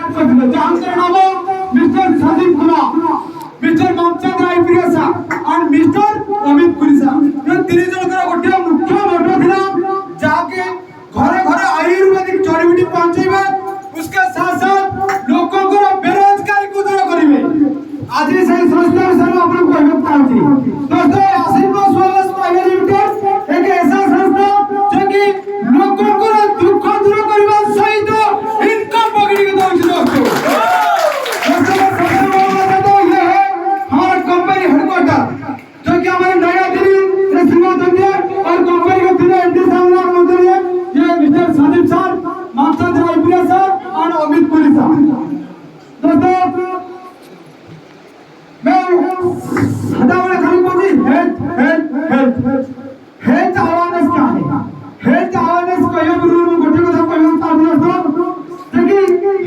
Select करथिले जानकर नाम mister Sandeep Kumar, mister Mamchandra IPS and mister Amit पुरीसा। ये तीन जन का गोटे मुख्य मोटो थिला जाके घरे घरे आयुर्वेदिक जड़ी बूटी पहुंचेबे, उसके साथ साथ लोगों को बेरोजगारी को दूर करेंगे। आज ही सही संस्था सर आपको कहना चाहती दोस्तों, आशीर्वाद वेलनेस प्राइवेट लिमिटेड एक ऐसा संस्था जो कि लोगों को दुख दूर करने सहित इनकम पकड़ी के दौड़ दोस्तों। ये है हमारा कंपनी हेडक्वार्टर जो कि हमारे नया दिल्ली में सीमांत है और कंपनी के तीन एमडी सामने मौजूद है। ये mister Sandeep sir, Mamchandra IPS sir और अमित पुरी सर। दोस्तों मैं सदा वाला खाली बोली हेल्थ अवेयरनेस क्या है? हेल्थ अवेयरनेस कहियो गुरु गोटे কথা कहियो तार देखि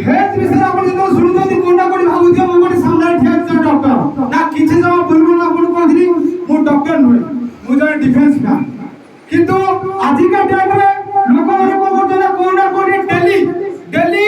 हेल्थ विषय आपण जो सुनु दी कोना कोडी भाबु दियो मोटे सामने ठेक छ डॉक्टर ना किछि जमा पूर्व ना आपण कहथि मु डॉक्टर नुय मु जने डिफेंस मैन, किंतु आजि का टाइम रे लोक माने को करते कोना कोडी डेली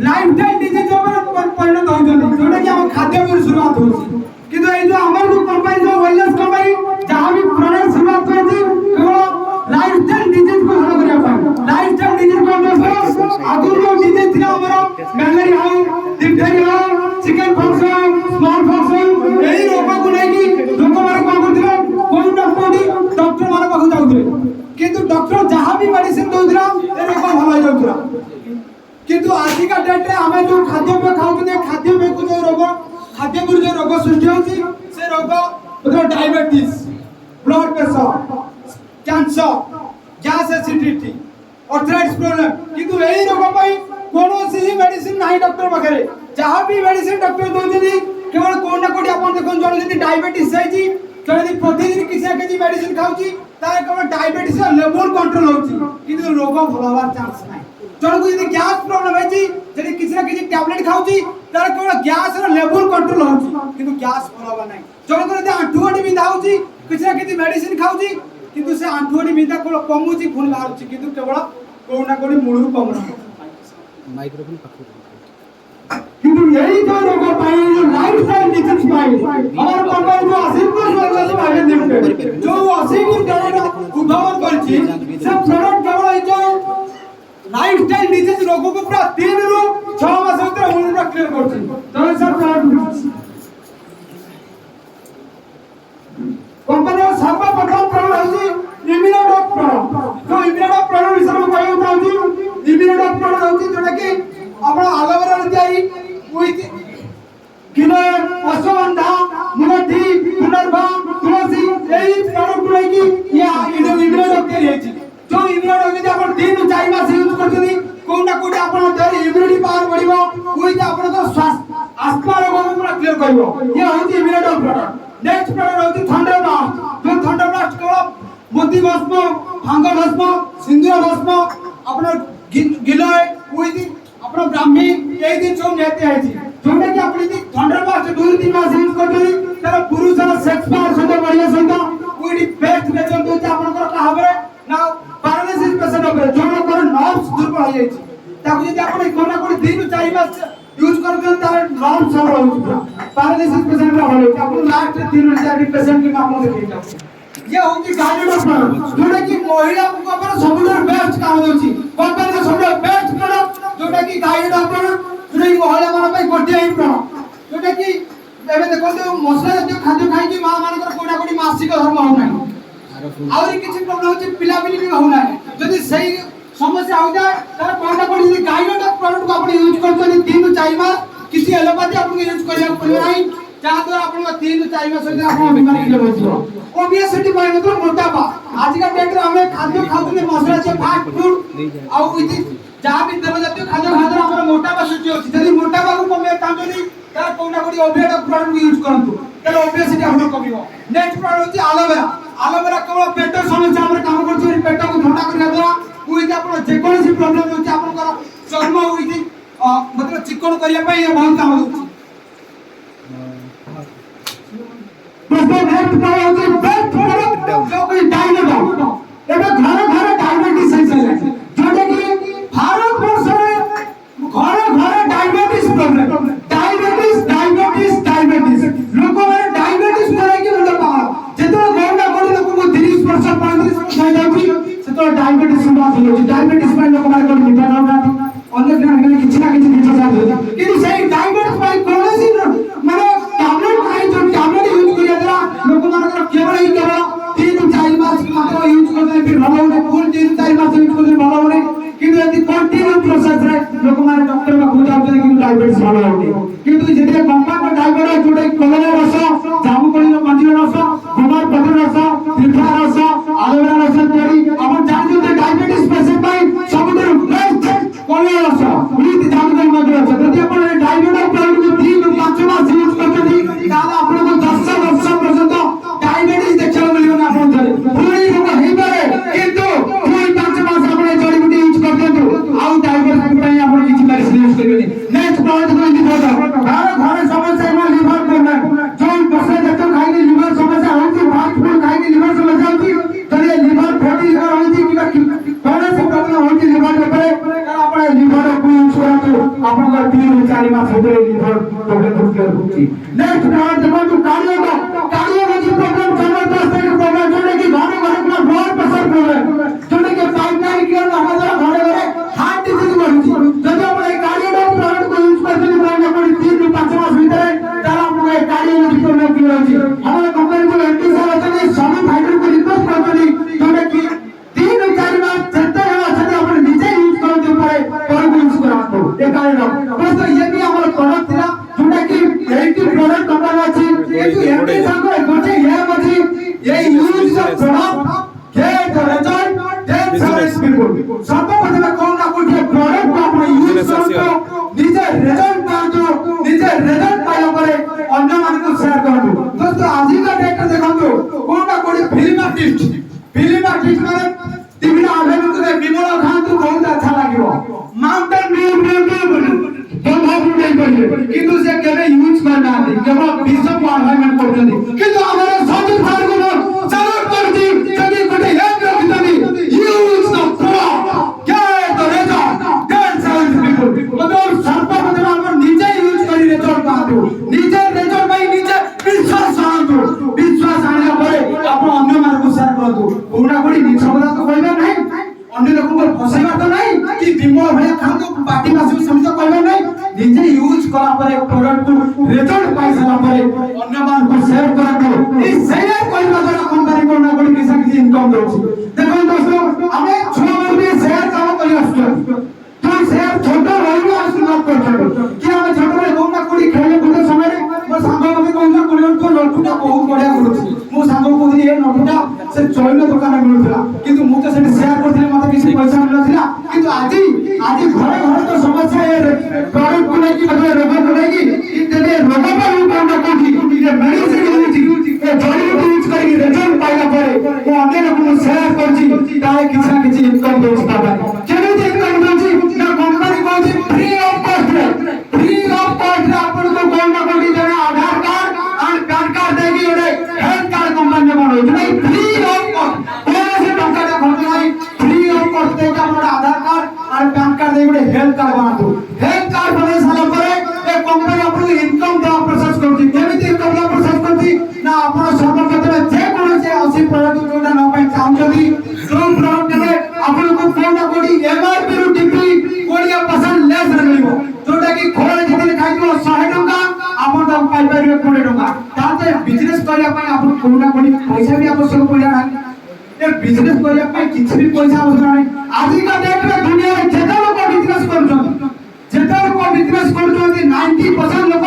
लाइफस्टाइल डिजीज पर परिणत हो जने जोटा कि हम खाद्य पर शुरुआत होछि। किंतु ए जो हमर जो कंपनी जो वेलनेस कंपनी जहां भी प्रोडक्ट शुरुआत करछि केवल लाइफस्टाइल डिजीज को हल करिया पाए। लाइफस्टाइल डिजीज को दोस्तों आगुर जो डिजीज थिला हमर मलेरिया हो, डिप्थेरिया हो, चिकन पॉक्स हो, स्मॉल पॉक्स हो, एही रोग को नै कि लोक माने को करथिले कोई ना कोई डॉक्टर माने पाखु जाउथिले, किंतु डॉक्टर जहां भी मेडिसिन दउथिला ए रोग भल हो जाउथिला। किंतु आज का डेट रे हमें जो खाद्य पे खाउते खाद्य पे को जो रोग खाद्य पर जो रोग सृष्टि होची से रोग मतलब diabetes, blood pressure, cancer, gas acidity, arthritis problem, किंतु एही रोग पई कोनोसी ही मेडिसिन नाही डॉक्टर पाखरे। जहां भी मेडिसिन डॉक्टर दोजनी केवल कोन ना कोडी आपन देखन जण जदी डायबिटीज सैची जदी प्रतिदिन किसी ना किसी मेडिसिन खाउची तार केवल डायबिटीज लेवल कंट्रोल होची, किंतु रोग भलवार चांस नाही। जण को यदि गैस प्रॉब्लम है जी जदी किसी ना किसी टैबलेट खाउची तार केवल गैस रो लेवल कंट्रोल होची, किंतु गैस भलवा नाही। जण को यदि आंठुआडी बिंधा होची किसी ना किसी मेडिसिन खाउची किंतु से आंठुआडी बिंधा को कमुची खून बाहरची, किंतु केवल कोना कोडी मूळू कमना माइक्रोफोन पकड़। किंतु यही जो रोग पाई जो लाइफस्टाइल डिजीज पाई हमार कंपनी जो आशीर्वाद वेलनेस प्राइवेट लिमिटेड जो 80 की प्रोडक्ट उद्भावन करछि से प्रोडक्ट केवल जो लाइफस्टाइल डिजीज रोगों को पूरा 3 रु 6 मास भीतर पूरा क्लियर करछि। तो सर कंपनी सर्वप्रथम प्रोडक्ट होछि इम्यूनोडॉक प्रोडक्ट। जो इम्यूनोडॉक प्रोडक्ट विषय में कहू चाहूछि इम्यूनोडॉक प्रोडक्ट होछि जोटा कि आपण एलोवेरा तयारी विथ किनर, अश्वगंधा, मुलठी, पुनर्भा, तुलसी एही प्रोडक्ट नै कि या इम्यूनोडॉक तयारी होछि। जो इम्यूनोडॉक यदि आपण 3 ରୁ 4 मास यूज करछनी कोन ना कोन आपण देह इम्यूनिटी पावर बढ़िबो विथ आपण को स्वास्थ्य आत्मा रोग को पूरा क्लियर करबो। ये होछि इम्यूनोडॉक प्रोडक्ट। नेक्स्ट प्रोडक्ट होछि थंडर ब्लास्ट। जो थंडर ब्लास्ट केवल मोती भस्म, भांग भस्म, सिंदूर भस्म आपण गिलय विथ आपण ब्राह्मी एही दिन जो नेते आइछि जोटा कि आपण यदि थंडर ब्लास्ट 2-3 मास यूज करछनी तार पुरुषर सेक्स पावर सहित बढ़िया सहित विथ बेस्ट रिजल्ट होछि आपण को कहबरे ना पैरालिसिस पेशेंट होबे जोनो कर नर्व्स दुर्बल हो जाइछि ताकि यदि आपण कोना कोन 3 ରୁ 4 मास यूज करछन तार नर्व सब होछि पैरालिसिस पेशेंट रा होले आपण लास्ट 3 ରୁ 4 पेशेंट के आपण देखै ये होछि गाइडेड प्रोडक्ट जोटा कि महिला को अपन सबुतर बेस्ट काम होछि। कंपनी के सबुतर बेस्ट प्रोडक्ट जोटा कि गाइडेड प्रोडक्ट जोटा कि महिला मान पे गोटे ही प्रोडक्ट जोटा कि एबे देखो मसला जातीय खाद्य खाइ कि मां मानकर कोना कोडी मासिक धर्म हो नाही आउरी किछि प्रॉब्लम होछि पिला पिली भी हो नाही। जदी सही समस्या हो जाए तार कोना कोडी यदि गाइडेड प्रोडक्ट को आपण यूज करछन 3 ରୁ 4 मास किछि एलोपैथी आपण यूज करिया पड़े नाही जहां द्वारा आपण 3 ରୁ 4 मास से आपण बीमारी के होछि। ओबेसिटी पाए मतलब मोटापा आज का डेट रे हमें खाद्य खाउते मसला से फास्ट फूड आउ इति जहां भी तेल जातीय खाद्य खाद्य हमर मोटापा सृष्टि होछि। जदी मोटापा को कमे तांजनी तार कोना कोडी ओबेसिटी प्रोडक्ट यूज करंतु तार ओबेसिटी हमर कमियो। नेक्स्ट प्रोडक्ट होछि एलोवेरा। एलोवेरा केवल पेट समस्या हमर काम करछि पेट को ठंडा करिया द्वारा उइति आपण जे कोनोसी प्रॉब्लम होछि आपनकर चर्म उइति मतलब चिकन करिया पई ये बहुत काम होछि। दोस्तों नेक्स्ट प्रोडक्ट होछि बेस्ट प्रोडक्ट जो कि डायनाडॉक। एबे घर घर डायबिटीज है जोटा कि भारत वर्ष रे घर घर डायबिटीज डायबिटीज भल होनी किंतु जेते कंपाउंड डायबिटीज जोटे कलरा रस जामुकोली मंजीर रस गुमार पत्र रस त्रिफला रस एलोवेरा रस तरी आपण जानते हैं डायबिटीज पेशेंट पाई सबुठु बेस्ट कलरा रस विथ जामुकोली मंजीर रस जदि आपण डायबिटीज प्रोडक्ट को 3 ରୁ 5 मास यूज करते ताला आपण को 10 वर्ष पर्यंत डायबिटीज देखा मिलियो ना आपण धरे पूरी रोग हेई पारे किंतु 2-5 मास आपण जड़ी बूटी यूज करते आउ डायबिटीज पई आपण किछि मेडिसिन यूज करबेनी नेक्स्ट प्रोडक्ट को लिवर घर समस्या में लिवर प्रॉब्लम जो बसे देखो खाइले लिवर समस्या होती फास्ट फूड खाइले लिवर समस्या होती तले लिवर फैटी लिवर होती कि कौन से प्रॉब्लम होती लिवर ऊपर आपण लिवर को यूज करतो आपण का 3-4 मास भीतर लिवर प्रॉब्लम होती नेक्स्ट प्रोडक्ट देखो कार्डियोलॉजी प्रॉब्लम जबरदस्त है प्रॉब्लम जोने की घरे घरे पूरा ब्लड प्रेशर प्रॉब्लम जोने के पाइपलाइन के हमारे घरे घरे हार्ट डिजीज बढ़ुची जब आपण कार्डियोलॉजी प्रोडक्ट को यूज करते हैं आपण 3-5 मास भीतर तारा आपण कार्डियोलॉजी प्रॉब्लम की होची हमारे कंपनी को एंटी सर अछने सभी फाइटर को रिक्वेस्ट करतनी जोने की 3-4 मास जत्ते अछने आपण निजे यूज करते पारे पर यूज करातो ए कारण दोस्तों ये भी हमारा प्रोडक्ट थिला जोने की 80 प्रोडक्ट कंपनी अछि एंटी संग गोटे ये अछि ये use the product get the result then service people सर्वप्रथम कौन ना कोई प्रोडक्ट को आपण यूज करतो निजे रिजल्ट पातो निजे रिजल्ट पाया परे अन्य मान को शेयर करतो दोस्तों आज का डेट देखंतो कौन ना कोई फिल्म आर्टिस्ट माने टीवी आवे को विमल खान तो बहुत अच्छा लागियो माउंटेन व्यू किंतु से केबे यूज करना नहीं केवल विश्व को एनवायरनमेंट करते किंतु हमारे सचिव भाई को जरूर करती जदी कोटे याद रखतनी use the product get the result then sell people मतलब सर्वप्रथम हम निजे यूज करी रिजल्ट पातो निजे रिजल्ट भाई निजे विश्वास आने परे आपण अन्य मान को शेयर करतो कोना कोडी निछबदा तो कहबे नहीं अन्य लोगों को फसेबा तो नहीं कि विमल भैया खान तो पार्टी मासी समझ कहबे नहीं निजे यूज करा परे प्रोडक्ट को रिजल्ट पाई सला परे अन्य मान को शेयर करतो ई शेयर करबा द्वारा कंपनी को ना कोडी किसी किसी इनकम दोछि देखो दोस्तों हमें छुआ में भी शेयर काम करी आसतो तो शेयर छोटो रहिबो आशीर्वाद करतो कि हम छोटो रे कोना कोडी खेले बुटे समय रे मो सांगो मते कोना कोडी तो नटुटा बहुत बढ़िया करूछि मो सांगो को ए नटुटा से चोइनो दुकान मिलुला किंतु मु तो सेठी शेयर करथिले मते किसी पैसा मिलथिला किंतु आज घरे घरे तो समस्या है प्रोडक्ट को लेके मतलब रोग को लेके इतने रोग पर कोना कोडी ये मेडिसिन यूज ए जड़ी बूटी यूज करी रिजल्ट पाइला परे वो अन्य लोग को शेयर करछि ताले किसी ना किसी इनकम दोछि बाबा केने इनकम दोछि ना कंपनी कोछि फ्री ऑफ कॉस्ट आपन को कोना कोडी जने आधार कार्ड और पैन कार्ड देगी ओडे हेल्थ कार्ड कंपनी में बनो नहीं फ्री ऑफ कॉस्ट कोन से टंका दे खर्च नहीं फ्री ऑफ कॉस्ट देगा हमरा आधार कार्ड और पैन कार्ड देगी ओडे हेल्थ कार्ड बना दो हेल्थ कार्ड बने साला परे ए कंपनी आपन इनकम दा प्रोसेस करती केमिति इनकम दा प्रोसेस करती ना आपन सर्वप्रथम जे कोन से 80 प्रोडक्ट जोडा न पाई चाहउछथि जो प्रोडक्ट ने आपन को कोना कोडी एमआरपी रु टिपी कोडिया पसंद लेस रहिबो जोटा की खोले जति खाइबो 100 टंका आपन ता पाई परिबे 20 टंका ताते बिजनेस करिया पई आपन कोना कोडी पैसा भी आवश्यक पड़िया ना ए बिजनेस करिया पई किछि भी पैसा आवश्यक नहीं आज का डेट में दुनिया में जेता लोग बिजनेस करछन 90% लोग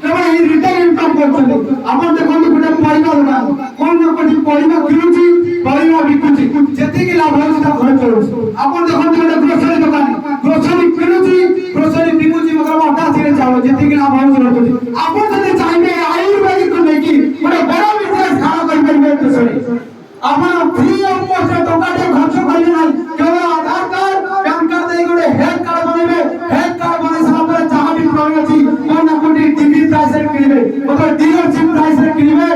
केवल रिटेल इनकम करछन आपन देखो गोटे परिवार दुकान कोन न कोठी परिवार किनुची परिवार बिकुची जेति की लाभ होछ ता घर चलुछ आपन देखो गोटे ग्रोसरी दुकान ग्रोसरी किनुची ग्रोसरी बिकुची मतलब आटा सिरे चावल जेति की लाभ होछ रखुची आपन जति चाइबे आयुर्वेदिक को लेकी गोटे बड़ा बिजनेस खड़ा कर परिबे ग्रोसरी आपन फ्री ऑफ कॉस्ट टका दे खर्च करिले नाही केवल आधार कार्ड पैन कार्ड दे गोटे हेल्थ कार्ड बनेबे हेल्थ कार्ड बने साला पर जहां भी प्रॉब्लम अछि कोन ना कोन टीवी प्राइस रे किनिबे मतलब डीलरशिप प्राइस रे किनिबे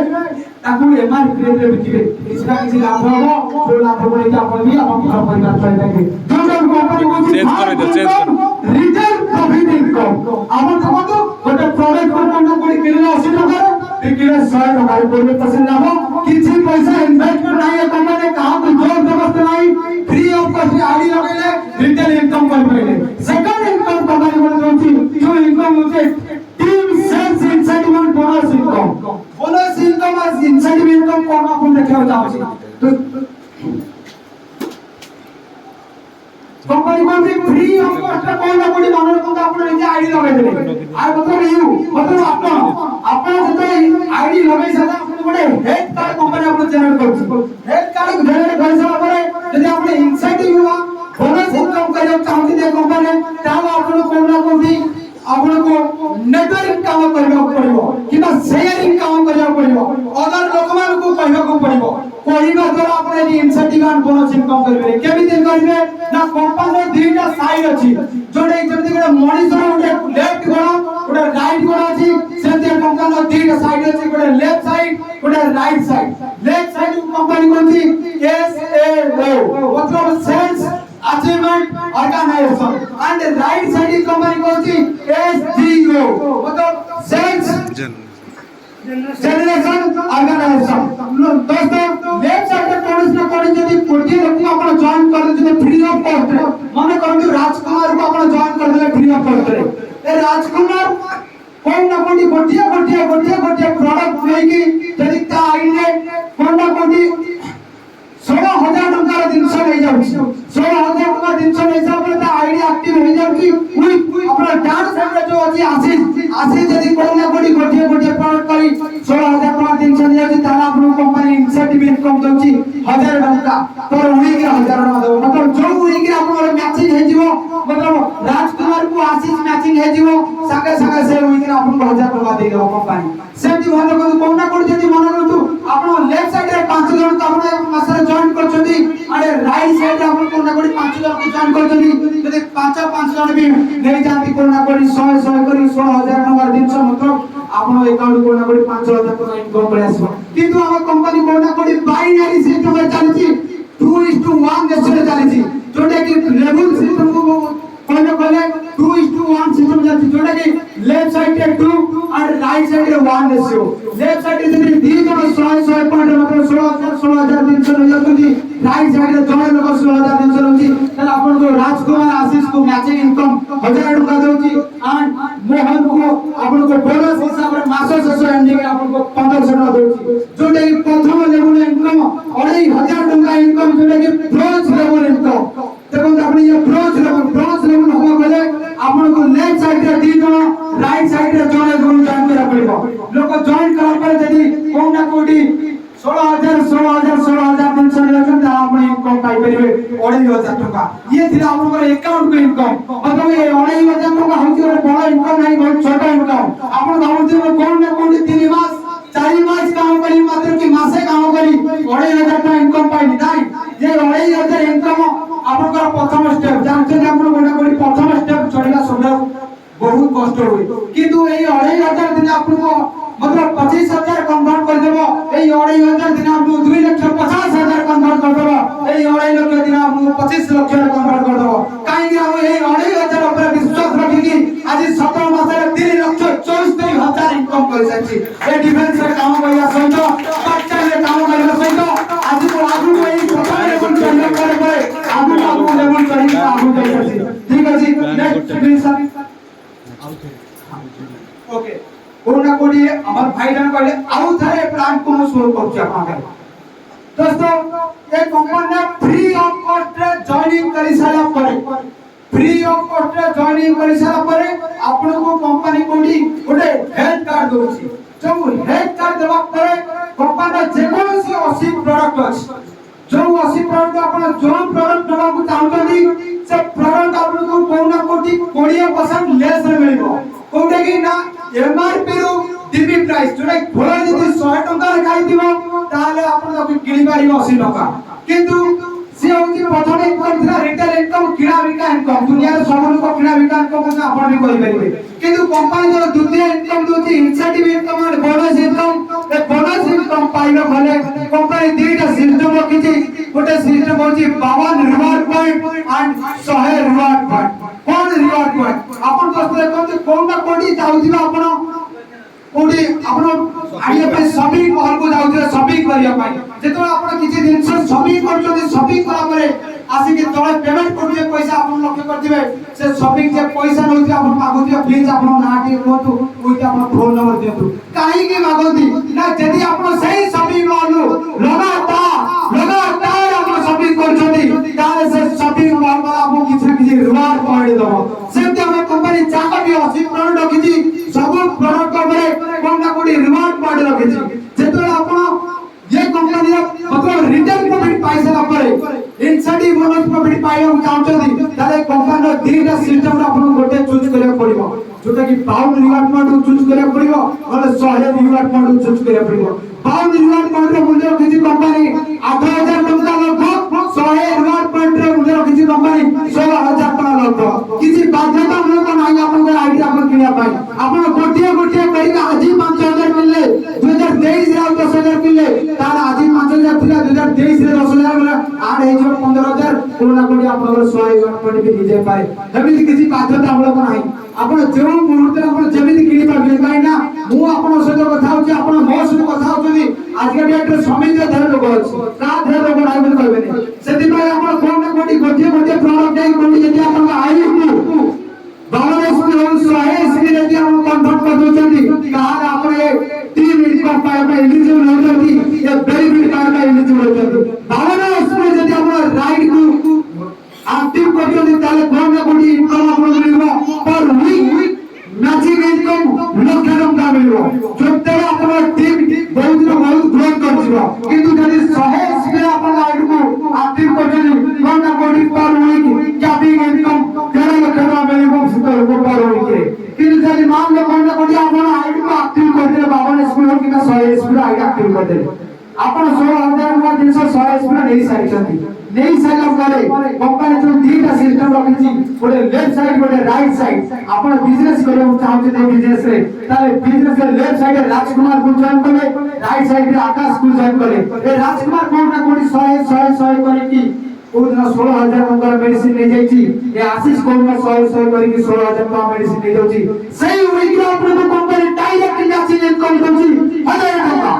ताकू एमआरपी रेट रे बिकिबे इसका किसी लाभ होबो तो लाभ होबो कि आपन भी अपन घर परिवार चल जाएंगे जो कंपनी को चेंज कर रिटेल प्रॉफिट इनकम आपन देखो गोटे प्रोडक्ट को कोन ना कोन किनिले 80 टका बिकिले 100 टका रे परसेंट लाभ किछि पैसा इन्वेस्टमेंट नाही है कंपनी कहा तो जोर जबरदस्त नाही फ्री ऑफ कॉस्ट आईडी लगाइले रिटेल इनकम कर पाइले सेकंड इनकम कंपनी बोल दोछि जो इनकम होते team sales incentive bonus income और इंसेंटिव इनकम कोन आपन देखियो जाउछि तो कंपनी को फ्री ऑफ कॉस्ट कोन ना कोन मानर को आपन निजे आईडी लगाइले देले आ मतलब यू मतलब आपण जते आईडी लगे सदा आपण गोटे हेल्थ कार्ड कंपनी आपण जनरेट करछि हेल्थ कार्ड जनरेट कर सारा परे यदि आपण इंसेंटिव हुआ बोनस इनकम करियो चाहती दे कंपनी तावा आपण कोना कोठी आपण को नेटवर्क काम करबा पड़िबो किबा शेयरिंग काम करबा पड़िबो अदर लोक मान को कहबा को पड़िबो कोइबा द्वारा आपण a incentive and bonus income करबे केमिति करबे ना कंपनी दुईटा साइड अछि जोडे जति गोटे मनीष गोटे लेफ्ट गोड़ा गोटे राइट गोड़ा अछि सेते कंपनी दुईटा साइड अछि गोटे लेफ्ट साइड गोटे right side left side company कोनछि SAO मतलब sales achievement organisation and right side company कोनछि SGO मतलब सेल्स जनरेशन ऑर्गेनाइजेशन दोस्तों लेफ्ट साइड पे कौन जदी कोटी लोग आपण जॉइन कर दे फ्री ऑफ कॉस्ट माने कहंतु राजकुमार को आपण जॉइन कर दे फ्री ऑफ कॉस्ट ए राजकुमार कोन ना गोटिया प्रोडक्ट लेकी जदी ता आइले कोन ना कोटी 16,000 टंका जिनस नहीं जाउछि 16,000 टंका जिनस नहीं हिसाब ता आईडी एक्टिव हो जाउछि अपना डांस साइड जो अछि आसी जदी कोन ना गोटिया प्रोडक्ट करी 16,000 टंका जिनस नहीं जाउछि ताला आपन कंपनी इंसेंटिव इनकम दउछि 1000 टंका पर उड़ी के 1000 टंका दो मतलब जो उड़ी के आपन मैचिंग हे जिवो मतलब राजकुमार को आशीष मैचिंग हे जिवो संगे से उड़ी के आपन 1000 टंका दे देबो कंपनी सेमति भालो कोन ना कोन जदी मन करतु आपन लेफ्ट साइड रे 5 जन का आपन मासरे जॉइन करछथि अरे राइट साइड रे आपन कोन ना कोन 5 जन को जॉइन करछथि जदी 5 जन भी नै जांती कोन ना कोन 100 करी 16,000 टंका दिनस मतलब आपन अकाउंट कोन ना कोन 5,000 टंका इनकम करे आसबो किंतु हम कंपनी कोन ना कोन बाइनरी सिस्टम में चलछि 2:1 रेशियो चलछि जोटा कि लेवल सिस्टम को कोन कोन 2:1 सिस्टम चलछि जोटा कि लेफ्ट साइड रे 2 और राइट साइड रे 1 रेशियो लेफ्ट साइड रे जदी दी जन 100 पॉइंट मतलब 16,000 दिन से जातुदी राइट साइड रे जने लोग 16,000 दिन से होची तला अपन को राजकुमार आशीष को मैचिंग इनकम 1000 टका दोची एंड मोहन को अपन को बोनस हिसाब रे मास शेष एंडिंग रे अपन को 1500 टका दोची जोटे कि प्रथम लेवल इनकम 2500 टका इनकम जोटे कि ब्रोंज लेवल इनकम देखो आपन ये ब्रोंज लेवल हो गले आपन को लेफ्ट साइड रे दी जन राइट साइड रे जने जॉइन करा पड़िबो लोग जॉइन करा पर जदी कोन ना कोडी 16,000 दिन से लेकर ता आपण इनकम पाई परिबे 2500 टका ये थिला आपन को अकाउंट को इनकम मतलब ये 2500 टका होची रे बड़ा इनकम नहीं बहुत छोटा इनकम आपन भाबुते कोन ना कोडी 3 मास 4 मास काम करी मात्र कि मासे काम करी 2500 टका इनकम पाई नहीं ये 2500 इनकम आपन का प्रथम स्टेप जानते आपन कोना कोडी प्रथम स्टेप चढ़िला सब बहुत कष्ट हुए किंतु ए 2500 दिन आपन को मतलब 25,000 कन्वर्ट कर देबो ए 25,000 दिन आपन 2,50,000 कन्वर्ट कर देबो ए 25,000 दिन आपन 25 लाख कन्वर्ट कर देबो काहे कि हम ए 25,000 ऊपर विश्वास रखी कि आज 17 मास रे 3,74,000 इनकम कर सकी ए डिफेंस रे काम करिया सहित बच्चा रे काम करिया सहित आज को आगु को ए छोटा लेवल करे आगु लेवल करी आगु जाई सकी ठीक अछि नेक्स्ट प्लीज ओके कोना कोडी हमर भाई जन कहले आउ थारे प्लान को शुरू करछ आपन के दोस्तों ए कंपनी ने फ्री ऑफ कॉस्ट रे जॉइनिंग करि साला परे फ्री ऑफ कॉस्ट रे जॉइनिंग करि साला परे आपन को कंपनी कोडी गोटे हेल्थ कार्ड दोछि जो हेल्थ कार्ड देबा परे कंपनी जे कोन से 80 प्रोडक्ट अछि जो 80 प्रोडक्ट आपन जो प्रोडक्ट देबा को चाहतनी से प्रोडक्ट आपन को कोना कोडी 20% लेस रे मिलिबो कोडे कि ना एमआरपी रो डीपी प्राइस जोटा भोला जदी 100 टका खाइ दिबो ताले आपन तो किनि पारि 80 टका किंतु से होची प्रथम इनकम थिला रिटेल इनकम किना बिका इनकम दुनिया रे सब लोग किना बिका इनकम को आपन भी कहि परिबे किंतु कंपनी जो द्वितीय इनकम दोची इंसेंटिव इनकम और bonus income a bonus income pilo भले कंपनी दुईटा सिस्टम रखिछि गोटे सिस्टम होची 52 reward point and 100 reward point cone reward point आपन दोस्त देखो कोन ना कोडी जाउथिबा आपन कोडी आपन आइए पे शॉपिंग मॉल को जाउथिबा शॉपिंग करिया पाई जेतो आपन किछि दिन से शॉपिंग करछोदी शॉपिंग करा परे आसी के तळे पेमेंट करबे पैसा आपन लक्ष्य कर दिबे से शॉपिंग जे पैसा नउथि आपन मागुथिबा प्लीज आपन नाटी कोतु ओइता आपन फोन नंबर दियतु काहे के मागुथि ना जदी आपन सही शॉपिंग मॉल लगातार आपन शॉपिंग करछोदी ताले से शॉपिंग मॉल वाला आपन किछि रिवार्ड पॉइंट दबो सेमते हम कंपनी चाका भी 80 बोनस प्रॉफिट पाइबा चाहते ताले कंपनी दीटा सिस्टम आपन गोटे चूज करे पड़िबो जोटा कि पाउंड रिवार्ड पॉइंट चूज करे पड़िबो और 100 रिवार्ड पॉइंट चूज करे पड़िबो पाउंड रिवार्ड पॉइंट रे मूल्य किछि कंपनी 8000 टका लगभग 100 रिवार्ड पॉइंट रे मूल्य किछि कंपनी 16000 टका लगभग किछि बाध्यता मूलक नाही आपन को आईडी आपन किनिया पाई आपन गोटिया गोटिया करी आज 5000 मिलले 2023 रे 10000 मिलले तार आज 5000 थिला 2023 रे 10000 मिलले आड हे जो 15000 कोना कोडी आपन 100 रिवार्ड पॉइंट भी दे पाए एमिति किछि बाध्यता मूलक नाही आपण जो मुहूर्त आपण जेमिति किनि पाबे काई ना मु आपण सहित कथा होची आपण मो सहित कथा होची आज के डेट रे समिति धर लोग अछि का धर लोग नाही बोल कहबे सेति भाई आपण कोन ना कोटी गोटे गोटे प्रोडक्ट दे कोटी जति आपण आई बांग्लादेश में हम सहे इसलिए जति हम कन्फर्म कर दोचंदी कहा आपण ए टीम इनकम पाए में एलिजिबल होचंदी ये बेनिफिट पाए में एलिजिबल होचंदी बांग्लादेश में जति आपण राइट को एक्टिव करते ताले कोन ना कोटी इनकम आपण मिलबो पर वीक मैचिंग इनकम लक्ष टका मिलबो जोते आपण टीम बहुत ग्रोथ करजिबो किंतु जदि 100 स्पीड आपण लाइट को एक्टिव करते कोन ना कोटी पर वीक कैपिंग इनकम 13 लक्ष टका मिलबो सितर को पर वीक किंतु जदि मान लो कोन ना कोटी आपण आईडी को एक्टिव करते 52 स्पीड कि 100 स्पीड आईडी एक्टिव करते आपण 16000 का 300 स्पीड नहीं सारिछंती नहीं साइला करे कंपनी जो दीटा सिस्टम रखिछि गोटे लेफ्ट साइड गोटे राइट साइड आपण बिजनेस करे चाहते ते बिजनेस रे ताले बिजनेस रे लेफ्ट साइड रे राजकुमार को जॉइन करे राइट साइड रे आकाश को जॉइन करे ए राजकुमार कोन ना कोन 100 करे कि ओ दिन 16000 टका मेडिसिन ले जाईछि ए आशीष कोन ना 100 करे कि 16000 टका मेडिसिन ले जाउछि सही होई कि आपण को कंपनी डायरेक्ट जाछि इनकम दोछि 1000 टका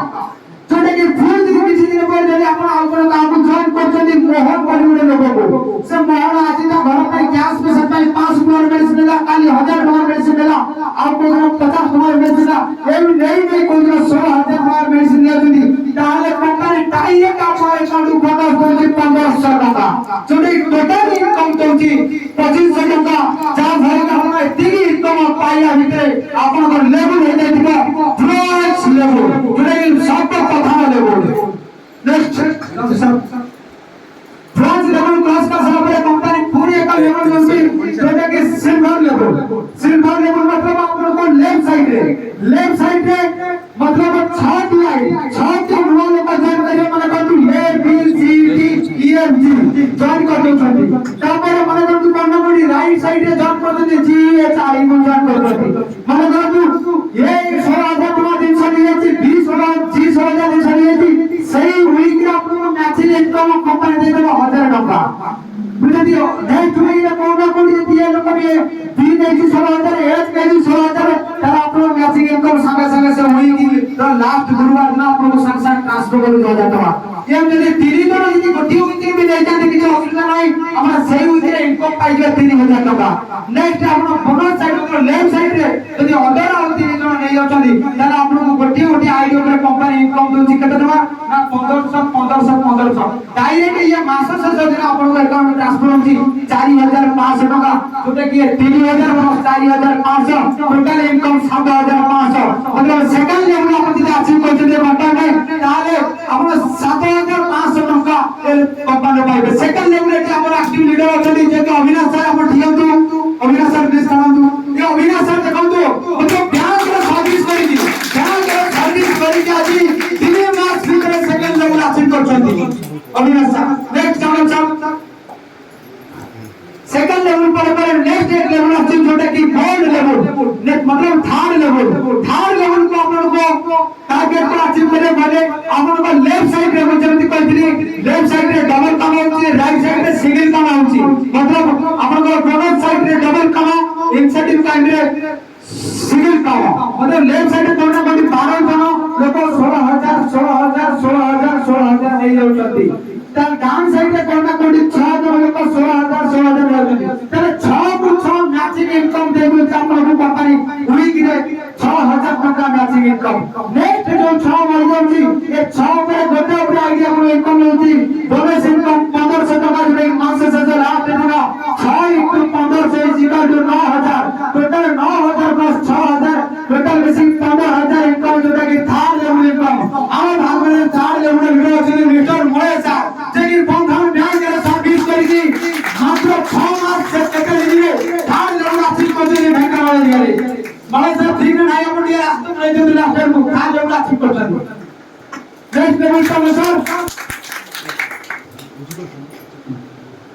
जोटे कि फुल दिन किछि दिन पर जदि आपण आपण काम जॉइन करछथि मोहन परिवार लोक को से मोहन आछि त घर पे गैस पे सब 5 रुपया मेडिसिन देला काली 1000 टका मेडिसिन देला आ को 50 टका मेडिसिन देला ए नहीं को 16000 टका मेडिसिन दियथि ताले कंपनी डायरेक्ट आपण अकाउंट को दोछि 1500 टका जोटे टोटल इनकम दोछि 2500 टका जा भरे आपण एति इनकम पाइया भितरे आपण को लेवल हे दैथिबो फ्लोस लेवल जोटे सब कथा level next France level cross कर सारा बड़े कंपनी पूरी एक लेवल में जोटा कि सिल्वर लेवल मतलब आप लोग को लेफ्ट साइड रे मतलब 6 टी 6 टी वाले का जॉइन करिए माने को तू A B C D E F G join कर दो छथि तापर माने को तू कोन कोनी राइट साइड रे जॉइन कर दे जी एच आई को जॉइन कर दे माने को तू ए 16000 टका 300 लिए 20000 30000 300 लिए सही वीक रे आप लोग मैचिंग इनकम कंपनी दे देबो 1000 टका बुझा दियो नेक्स्ट वीक रे कोन कोनी दिए लोग भी 36000 एज के 16000 तार आप लोग मैचिंग इनकम संगे से होई कि तो लास्ट गुरुवार दिन आप लोग संग संग ट्रांसफर कर 2000 टका ये यदि 3 दिन यदि गोटी वीक भी नहीं जाते कि असुविधा नहीं हमरा सही वीक रे इनकम पाई गया 3000 टका नेक्स्ट आपण बोनस साइड को लेफ्ट साइड रे यदि अदर और 3 जन नहीं होचंदी तार आप लोग गोटी आईडी ऊपर कंपनी इनकम दोची केते टका ना 1500 डायरेक्ट ये मास से दिन आपण को अकाउंट ट्रांसफर होची 4500 टका जोटे कि 3000 प्लस 4500 टोटल इनकम 7500 मतलब सेकंड लेवल आपण जे अचीव करछे बाटा नहीं ताले आपण 7500 टका कंपनी पाइबे सेकंड लेवल रे आपण एक्टिव लीडर अछथि जे कि अविनाश सर आपण ठीक होतु अविनाश सर प्लीज करंतु ये अविनाश सर देखंतु मतलब बैंक रे सर्विस करिछि बैंक रे सर्विस करिछि आज 3 मास भीतर सेकंड लेवल अचीव करछथि अविनाश सर नेक्स्ट चलो सेकंड लेवल पर नेक्स्ट एक लेवल अचीव जोटा कि थर्ड लेवल मतलब थर्ड लेवल को आपण को टारगेट को अचीव करे भले आपण को लेफ्ट साइड रे जेमति कहथि लेफ्ट साइड रे डबल काम होछि राइट साइड रे सिंगल काम होछि मतलब आपण को डबल साइड रे डबल काम इंसेंटिव काइंड रे सिंगल काम मतलब लेफ्ट साइड रे कोना कोटी 12 जन लोक 16000 नहीं जाउछथि त डाउन साइड रे कोना कोटी 6 जन लोक 16000 जाउछथि त 6 को 6 मैचिंग इनकम देबो आपण को कंपनी वीक रे 6000 टका मैचिंग इनकम नेक्स्ट जो 6 मर जाउछि ए 6 पर गोटे ऊपर आईडिया को इनकम होछि बोनस इनकम 1500 टका जोड़े मास से लास्ट टका 6 * 1500 = 9000 total 9000 plus 6000 total basic 15000 income जोटा कि थर्ड लेवल इनकम आम भाग में थर्ड लेवल वीडियो अछि मिस्टर महेश जे कि बंधन बैंक रे सर्विस करी लास्ट नहीं दे लास्ट टाइम खा जेवला ठीक करछन नेक्स्ट लेवल का सर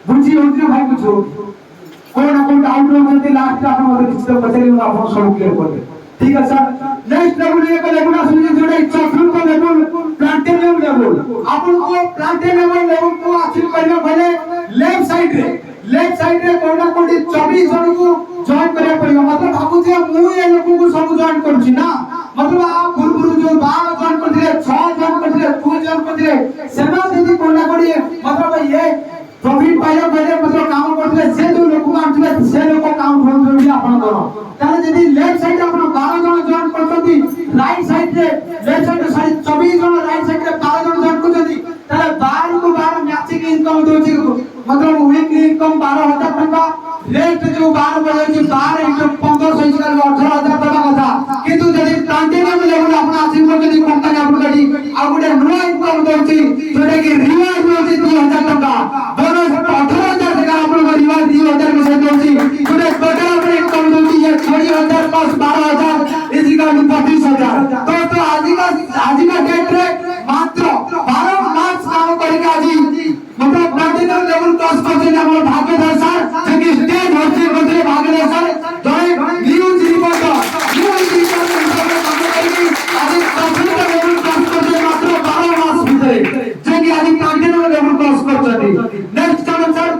बुझी होती भाई बुझो कोन अपन डाउट होते लास्ट अपन मोर किछ तो पछरी में अपन सब क्लियर कर दे ठीक है सर नेक्स्ट लेवल एक लेवल सुनिए जोड़े चौथुन का लेवल प्लांटेनियम लेवल अपन को प्लांटेनियम लेवल को अचीव करने पहले लेफ्ट साइड रे कोना कोडी 24 जन को जॉइन करे पड़ियो मतलब भाबु जे मु ए लोग को सब जॉइन करछि ना मतलब आ गुरु जो 12 जॉइन कर दिले 6 जॉइन कर दिले 2 जॉइन कर दिले सेना यदि कोना कोडी मतलब ये प्रॉफिट पाइयो पहले मतलब काम करथिले से जो लोग को आंथिले से लोग को काम करन भी आपण करो ताले यदि लेफ्ट साइड अपन 12 जन जॉइन करथि राइट साइड रे लेफ्ट साइड रे 24 जन राइट साइड रे 12 जन जॉइन करथि ताले 12 को 12 मैचिंग इनकम दोछि मतलब वीकली इनकम 12000 टका रेट जो 12 बजे 12 into 1500 इजकल 18000 टका कथा किंतु यदि प्लांटेनियम लेवल अपन आसिम को यदि कंपनी अपन गडी आ गुडे नुआ इनकम दोछि जोटा कि रिवार्ड दोछि 2000 टका दोनों से 18000 टका अपन को रिवार्ड 2000 में से दोछि गुडे टोटल अपन इनकम दोछि ये 20000 प्लस 12000 इजकल 25000 तो आज का डेट रे मात्र 12 मार्च काम करके आज मतलब प्लांटेनियम लेवल क्रॉस करते हमर भाग्यधर सर जे कि स्टेज होते होते भाग्यधर सर जय न्यूज रिपोर्टर काम करके आज प्लांटेनियम लेवल क्रॉस करते मात्र 12 मास भीतर जे कि आज प्लांटेनियम लेवल क्रॉस करते नेक्स्ट टाइम सर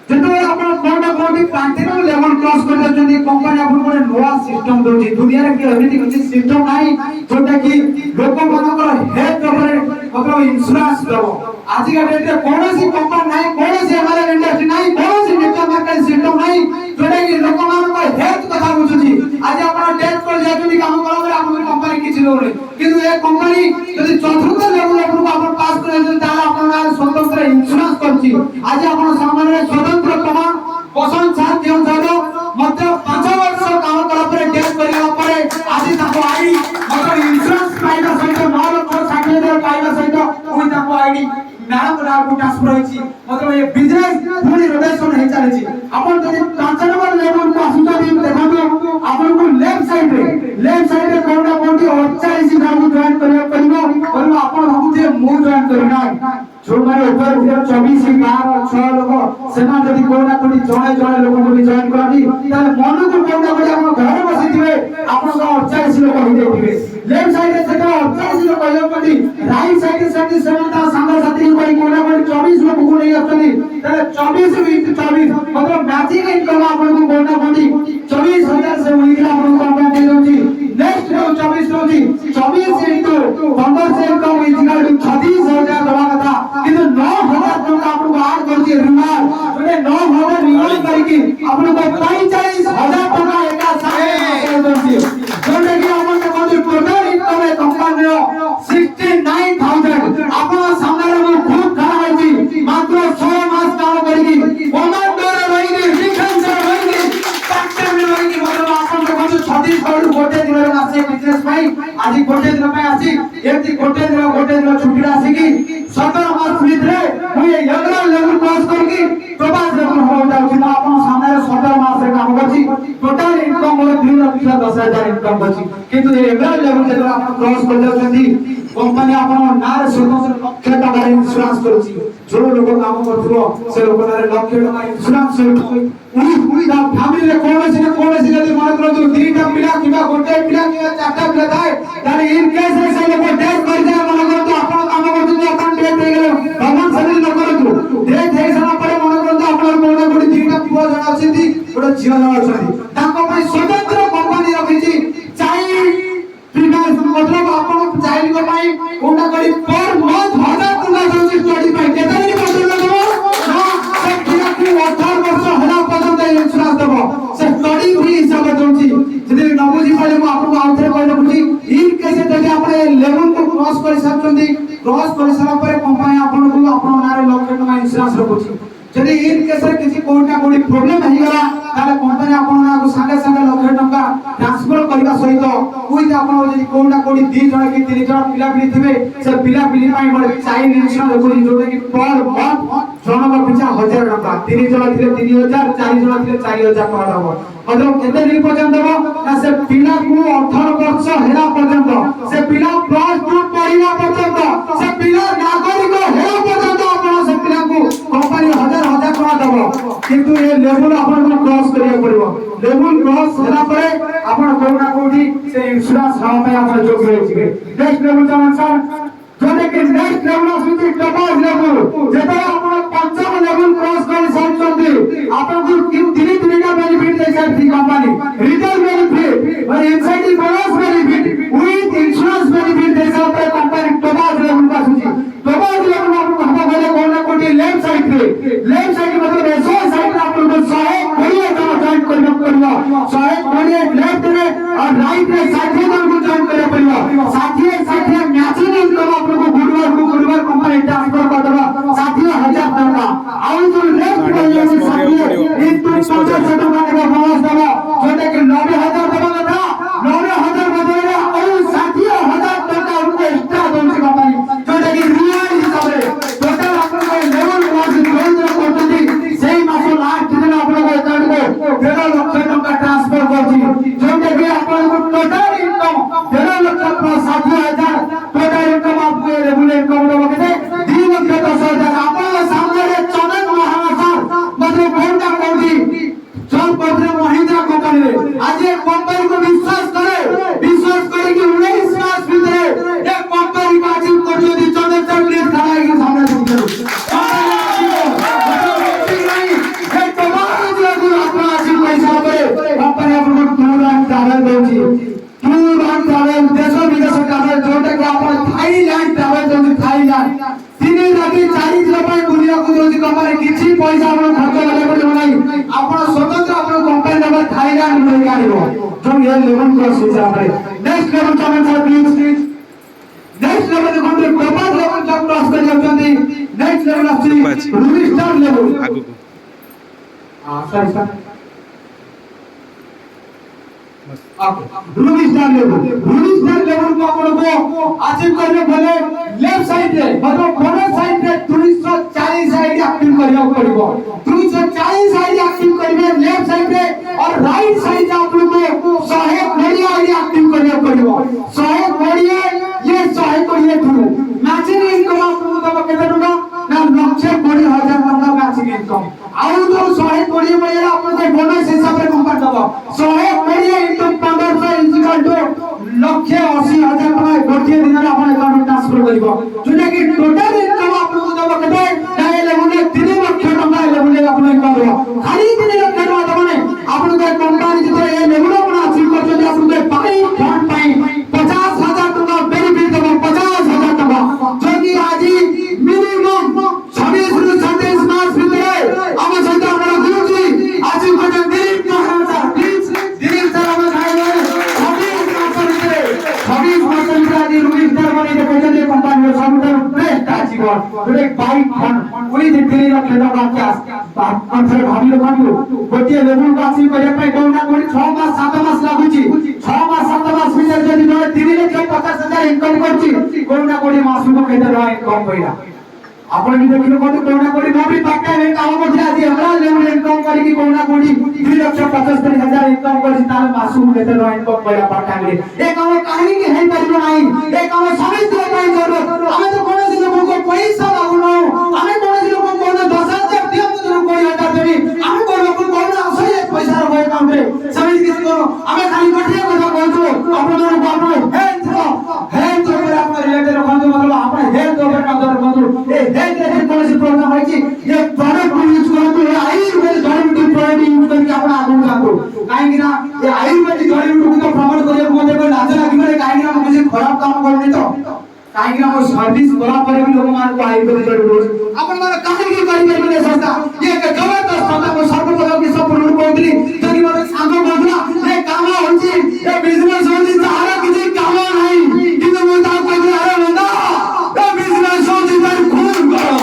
जेतो आपण कोना कोडी प्लांटेनियम लेवल क्रॉस करते जदी कंपनी आपण को नया सिस्टम दोची दुनिया रे के एमिति किछि सिस्टम नाही जोटा कि लोक मानकर हेल्थ ऊपर मतलब इंश्योरेंस दबो आज का डेट रे कोनोसी कंपनी नाही कोनोसी हमारे इंडस्ट्री नाही कोनोसी नेटवर्क मार्केट सिस्टम नाही जोटा कि लोक मानकर हेल्थ कथा बुझुची आज आपण डेथ कर जायछी काम करबे आपण कंपनी किछि लोरे किंतु ए कंपनी यदि चतुर्थ लेवल आपण पास करे ताला आपण स्वतंत्र इंश्योरेंस करछि आज आपण सामान्य स्वतंत्र प्रमाण पोषण साथ केउ जानो मात्र 5 वर्ष काम करा पर डेथ करिया परे आज ताको आई मतलब इंश्योरेंस पाइबा सहित 9 लाख 60,000 पाइबा सहित कोई ताको आईडी नाम को ट्रांसफर होइछि मतलब ये बिजनेस पूरी रोटेशन हे चले छी अपन जदि 5 नंबर लेवल को आसुता दिन देखो अपन को लेफ्ट साइड रे कोना कोटी 48 गांव जॉइन करियो परिबो और अपन भाबु जे मु जॉइन करना जो माने ऊपर 24 12 6 लोग सेना जदि कोना कोटी जणे लोग को जॉइन करबी ताले मन को कोना कोटी अपन घर बसी थिबे अपन को 48 लोग हो जाइबे लेफ्ट साइड से 48 लोग कहयो कोटी राइट साइड से सेना ता संग साथी कोई कोना कोटी 24 लोग को नहीं आछनी ताले 24 into 24 मतलब मैचिंग इनकम अपन को कोना कोटी 24000 से उइला अपन को अपन दे दोची नेक्स्ट 24 दोची 24 into 15 से इनकम इजकल 36000 दवा कथा किंतु 9000 टका आपन को ऐड कर दिए रिमार्क जोने 9000 रिमार्क करके आपन को 45000 टका एका साथे दे दिए जोने कि आपन के कोन टोटल इनकम है कंपनी रो 69000 आपन सामने रो खूब खरा होई मात्र 6 मास काम करके कमांडर रही डिफेंस रही फैक्टर में रही मतलब आपन के कोन छत्तीसगढ़ गोटे दिन रे आसे बिजनेस भाई आज गोटे दिन पे आसी एति गोटे दिन छुट्टी आसी की 17 मास भीतर मुई एगरा लेवल क्रॉस करके प्रवास लेवल हो जाउछि ना अपन सामने 17 मास रे काम करछि टोटल इनकम मोर 3 लाख 10,000 इनकम करछि किंतु एगरा लेवल जेतरा अपन क्रॉस कर जाउछथि कंपनी अपन नार स्वतंत्र लक्ष्य टका इंश्योरेंस करछि जो लोग काम करथुरो से लोग नारे लक्ष्य टका इंश्योरेंस उई दा फैमिली रे कोनोसी जदी मन करो तीनटा पिला किबा गोटे पिला किबा चारटा पिला थाए ताले इन केस रे से लोग डेथ कर जाय मन करो अपन काम करथु अपन डेथ हो गेल भगवान शरीर न करथु डेथ हे सना परे मन करो अपन कोना कोडी तीनटा पुआ जण अछथि गोटे झियो जण अछथि ताको पई स्वतंत्र कंपनी रखिछि चाइल्ड प्रीमियम मतलब अपन चाइल्ड को पई कोना कोडी पर मंथ 1000 टका दोछि स्टडी पई केते दिन पसंद लगो ना से किया कि 18 वर्ष होला पसंद इंश्योरेंस दबो से स्टडी फी हिसाब दोछि जदि न बुझी पले म आपन आउथरे कहले बुझी इन केसे जदि आपण लेवल को क्रॉस कर सकथि क्रॉस कर सारा परे कंपनी आपन को आपन नारे लक्ष्य टका इंश्योरेंस रखुछि जदि इन केसे किछि कोना कोडी प्रॉब्लम हे गला ताले कंपनी आपन ना को संगे संगे लक्ष्य टका ट्रांसफर करबा सहित कोई आपन जदि कोना कोडी 2 जण कि 3 जण पिला पिली थिबे से पिला पिली पई बड चाइल्ड इंश्योरेंस रखुछि जोटा कि पर मंथ जनक पिछा 1000 टका 3 जण थिले 3000 4 जण थिले 4000 टका दबो मतलब केते दिन पर्यंत दबो ना से पिला को 18 वर्ष हेला पर्यंत से पिला प्लस 2 पढ़िला पर्यंत से पिला नागरिक हेला पर्यंत आपण से पिला को कंपनी 1000 टका दबो किंतु ये लेवल आपण को क्रॉस करिया पड़िबो लेवल क्रॉस हेला परे आपण कोना कोठी से इंश्योरेंस हवा पे आपण जोग रहिबे नेक्स्ट लेवल जमन जोने के नेक्स्ट लेवल आସୁଛି टॉप लेवल जेता आपण पंचम लेवल क्रॉस कर सकते आपण को धीरे धीरे का बेनिफिट दे सकती कंपनी रिटेल बेनिफिट और inside bonus benefit with insurance benefit दे सकते कंपनी टॉप लेवल का आସୁଛି टॉप लेवल आपण हम बोले कोना कोटी लेफ्ट साइड मतलब एसो साइड आपण को 100 का जॉइन करना पड़ेगा 100 लेफ्ट रे और राइट रे 60 को जॉइन करना पड़ेगा 60 मैचिंग इनकम गुरुवार कंपनी ट्रांसफर कर देबा 60000 टका आउ जो लेफ्ट बोले 60 इनटू 50 टका का बोनस देबा जोटे के 90000 देबा था 90000 बदले आउ 60000 टका उनको एक्स्ट्रा दोनसे कंपनी जोटे के रियल हिसाब रे टोटल अपन को लेवल क्रॉस करते सेही मास लास्ट दिन अपन को अकाउंट को 13 लाख टका ट्रांसफर करछि जोटे के अपन को total income 13 lakh plus 60000 total income आपको रेगुलर इनकम देबो केते 2 लाख 10,000 अपन सामने रे चंदन महाराज मतलब कोनटा कोठी चल पत्र महिंद्रा कंपनी रे आज एक कंपनी को विश्वास करे कि 19 मास भीतर एक कंपनी का अचीव कर दियो चंदन सर प्लीज खड़ा है सामने तुम कंपनी आपको टूर एंड ट्रैवल देउची टूर एंड ट्रैवल देश विदेश ट्रैवल जोटे के आपण थाईलैंड ट्रैवल देउची थाईलैंड 3 राती 4 दिन ପାଇଁ ବୁଲିବାକୁ ଦେउची कंपनी किछि पैसा आपण खर्च करे पड़िबो नाही आपण स्वतंत्र आपण कंपनी नंबर थाईलैंड में गाड़िबो जो ये लेवल क्रॉस हिसाब रे next level Chaman sir please next level देखो टॉप लेवल जब क्रॉस कर जाउछंती नेक्स्ट लेवल आछि रूबी स्टार लेवल आगु सर रूबी स्टार लेवल को आपण को अचीव करने भले लेफ्ट साइड रे मतलब कोना साइड रे 340 साइड एक्टिव करिया पड़िबो 340 साइड एक्टिव करिवे लेफ्ट साइड रे और राइट साइड आपण को 120 आईडी एक्टिव करिया पड़िबो 120 ये 120 थ्रू मैचिंग इनकम आपण को दबा केते टका ना 1,20,000 टका मैचिंग इनकम आउ जो 120 पड़िया आपण को बोनस हिसाब रे कंपनी दबा 120 इनटू 1500 इक्वल टू 1,80,000 टका गोटे दिन रे आपण अकाउंट ट्रांसफर करिवो जोटा कि टोटल इनकम आपण को दबा केते ना लेवल 3 लाख टका लेवल आपण इनकम खाली 3 लाख टका दबने आपण को कंपनी जे ए लेवल आपण अचीव करछे आपण को पाई फंड पाई 50,000 टका बेनिफिट दबा 50,000 टका जो कि आज मिनिमम 26 ରୁ 27 मास भीतर हम सहित आपण गुरुजी अचीव करछे दिलीप महाराज प्लीज दिलीप सर हम खाइले 26 मास भीतर आज रूबी स्टार बने देखते कंपनी सबटा best achieve Jote bike fund ओई जे 3 लाख टका क्या अंतर भाबी लोकनु गोटे लेवल को अचीव करे पय कोना कोनी 6 मास 7 मास लागुची 6 मास 7 मास भीतर जदी जोटे 3 लाख 50,000 इनकम करची कोना कोनी मासु को केते रहा इनकम कइला आपण भी देखिलो कोन कोना कोनी नौकरी पाटा है काम करछि आज हमरा लेवल इनकम करी कि कोना कोनी 2,75,000 इनकम करछि तार मासु केते रहा इनकम कइला पाटा रे ए काम कहानी के है परिबो नाही ए काम सभी तो पई जरूरत हमें तो कोन से लोगों को पैसा लागुनो हमें कोन से लोगों को 10,000 दियो तो कोई हटा देबी हमें कोन को कोन असली पैसा रे काम रे सभी किसी को हमें खाली कठिया কথা कहतो आपण को आपण हेल्थ ऊपर आपण रिलेटेड रखतो मतलब आपण हेल्थ ऊपर नजर रखतो ए हेल्थ रे कोन से प्रॉब्लम है कि ये प्रोडक्ट यूज करतो ये आयुर्वेद जड़ी प्रोडक्ट यूज करके आपण आगु जातो काहे कि ना ये आयुर्वेदिक जड़ी बूटी को प्रमोट करे मते को लाज लागिबे काहे कि ना मुझे खराब काम करनी तो काहे कि ना वो सर्विस करा पर भी लोग मान को आयुर्वेदिक जड़ी बूटी आपण माने काहे कि करि करि संस्था ये के जबरदस्त संस्था को सर्वप्रथम की सब लोग कहतली जदी मोर सांगो बोलला ये काम होची ये बिजनेस होची तारा किसी काम नहीं किंतु मो ता कोई अरे बंदा ये बिजनेस होची पर खून करो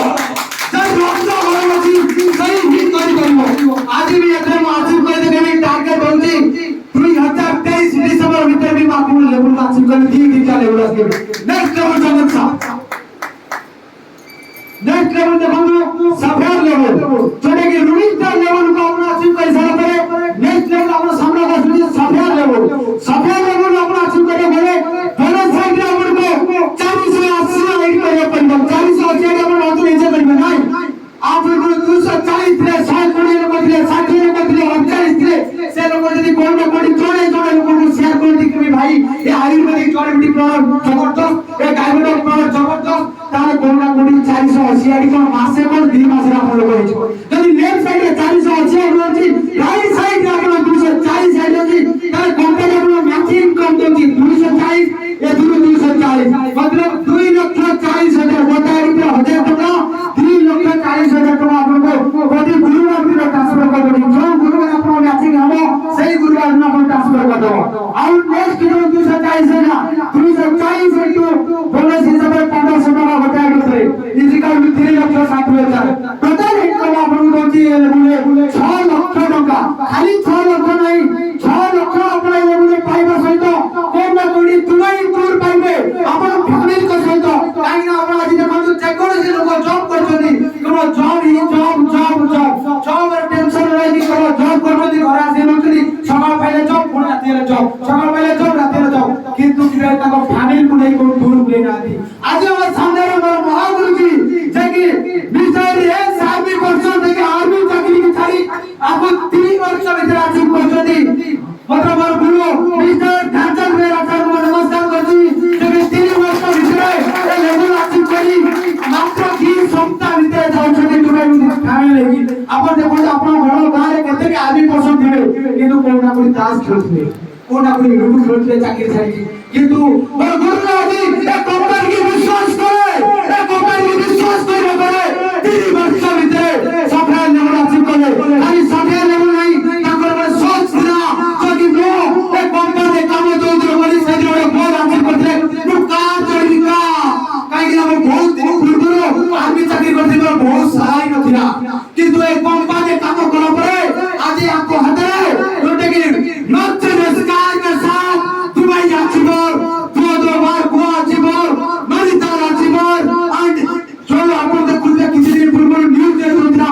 जब रोजो होची सही ही करिबो आज भी एथे मासिक कर दे भी टारगेट होची 2023 दिसंबर भीतर भी माकू लेवल का अचीव कर दी का लेवल आके नेक्स्ट लेवल जमन सा नेक्स्ट लेवल देखो सफेद ये आयुर्वेदिक जड़ी बूटी प्रयोग जबरदस्त ये डायबिटीज प्रयोग जबरदस्त ताले कोना कोडी 480 आडी कोन मासे कोन 2 मास रा आपण लोग होइछ जदि लेफ्ट साइड रे 480 आडी होछि राइट साइड रे आपण 240 आडी होछि ताले कंपनी आपण मैचिंग कम दोछि 240 ये 240 मतलब 2 लाख 40 हजार गोटा आडी पे 1000 टका 3 लाख 40 हजार टका आपण को गोटी गुरुवार दिन ट्रांसफर कर दोछि जो गुरुवार आपण मैचिंग हबो सेही गुरुवार दिन आपण ट्रांसफर कर दबो आउ नेक्स्ट दिन 240 है ना 240 इनटू बोनस हिसाब से 1500 टका गोटा आडी करे इजिकल 3 लाख 60 हजार टोटल इनकम आपण दोछि बोले 6 लाख टका खाली 6 लाख नहीं 6 लाख आपण ये बोले पाइबा सहित कोना कोडी तुमई दूर पाइबे आपण फैमिली को सहित काई ना आपण आज देखो चेक करो से लोग जॉब करछनी कोनो जॉब ही जॉब रे टेंशन नहीं करो जॉब करछनी घर आसे नथनी सकाळ पहिले जॉब पुणी राती रे जॉब सकाळ पहिले जॉब राती रे जॉब किंतु किबे ताको फैमिली को नहीं को दूर बुले नाती आज हमर सामने रे मोर महागुरु जी जे कि विचार रे साबी वर्ष देखि आर्मी चाकरी की छाड़ी आपको 3 वर्ष भीतर आसी पहुंचती मतलब मोर गुरु मिस्टर ध्यानचंद मेहरा को नमस्कार करछी जे 3 वर्ष भीतर ए लेवल आसी करी मात्र 2 सप्ताह भीतर जाउछती दुबई फैमिली लेकी आपण देखो आपण घर गां रे केते के आदमी पसंद थिबे किंतु कोना कोनी तास खेलथिबे कोना कोनी लूडो खेलथिबे चाकरी छाड़ी किंतु मोर गुरु जी ए कंपनी की विश्वास करे ए कंपनी की विश्वास करे 3 वर्ष भीतर सफल लेवल आसी करे खाली सफल लेवल नहीं ताकर बड़े सोच दिना कि नो ए कंपनी काम तो उधर वाली सदी रे बहुत आसी करथे नु कार चढ़िका काई कि हम बहुत दिन पूर्व आर्मी चाकरी करथे बहुत सहाय नथिला किंतु ए कंपनी काम करा परे आज आपको हटे जोटे कि नॉर्थ स्काई के साथ दुबई जाचिबर दो बार गोवा जाचिबर मणिताल जाचिबर एंड जो आपण के कुछ किसी दिन पूर्व न्यूज दे दोना